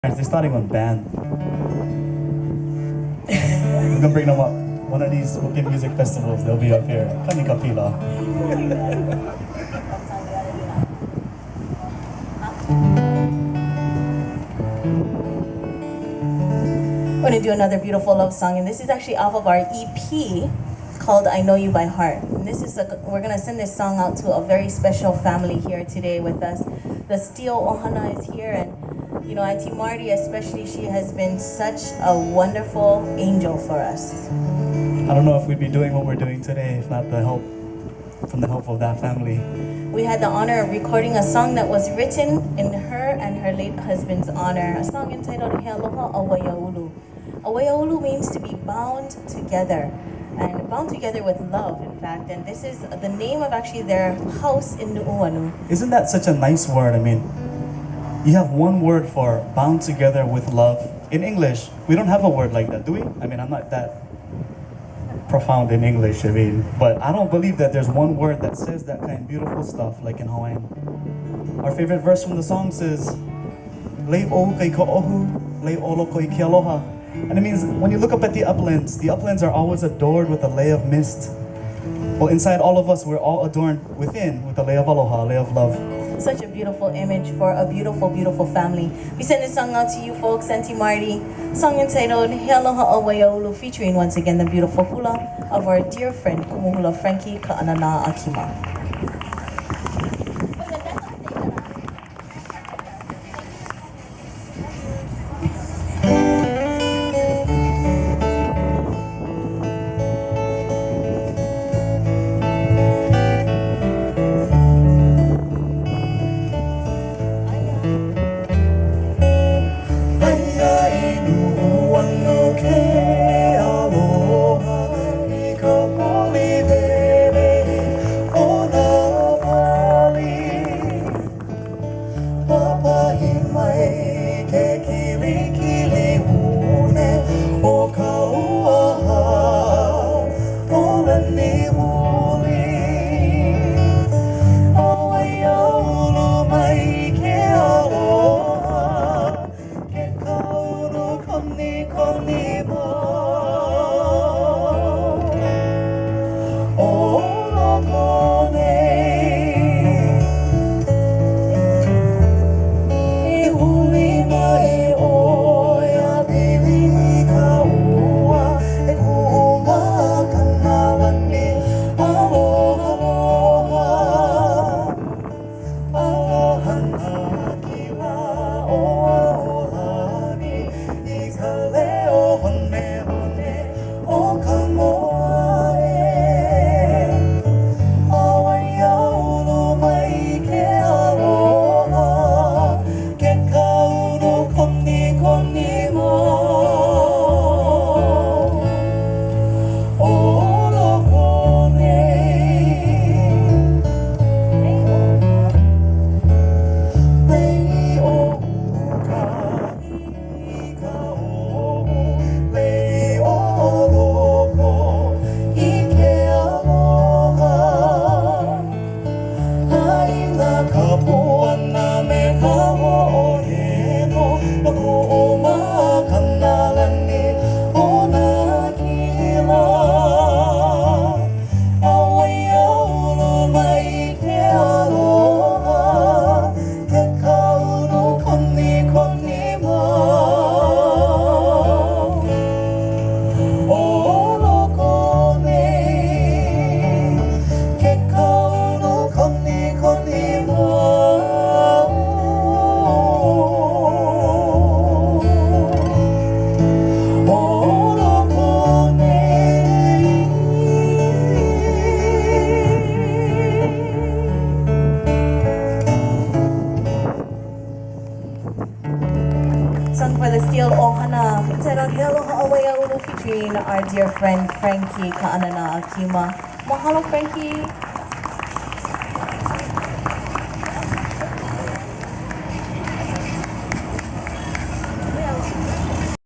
They're starting on band. I'm gonna bring them up. One of these Hokkien music festivals, they'll be up here. Kani kapila. We're going to do another beautiful love song, and this is actually off of our EP called I Know You by Heart. And we're going to send this song out to a very special family here today with us. The Steel Ohana is here, and you know, Auntie Marty especially, she has been such a wonderful angel for us. I don't know if we'd be doing what we're doing today if not from the help of that family. We had the honor of recording a song that was written in her and her late husband's honor, a song entitled Aloha Awaiaulu. Awaiaulu means to be bound together, and bound together with love, in fact. And this is the name of actually their house in Nu'uanu. Isn't that such a nice word? I mean, you have one word for bound together with love. In English, we don't have a word like that, do we? I mean, I'm not that profound in English, but I don't believe that there's one word that says that kind of beautiful stuff like in Hawaiian. Our favorite verse from the song says, "Lei o kai ko'ohu, lei olo koi ke aloha." And it means when you look up at the uplands are always adored with a lei of mist. Well, inside all of us, we're all adorned within with a lei of aloha, a lei of love. Such a beautiful image for a beautiful, beautiful family. We send this song out to you folks, Auntie Marty. Song entitled Aloha Awaiaulu, featuring once again the beautiful hula of our dear friend Kumuhula Frankie Ka'anana Akima. Song for the Steel Ohana, entitled Aloha Awaiaulu, featuring our dear friend Frankie Ka'anana Akima. Mahalo, Frankie!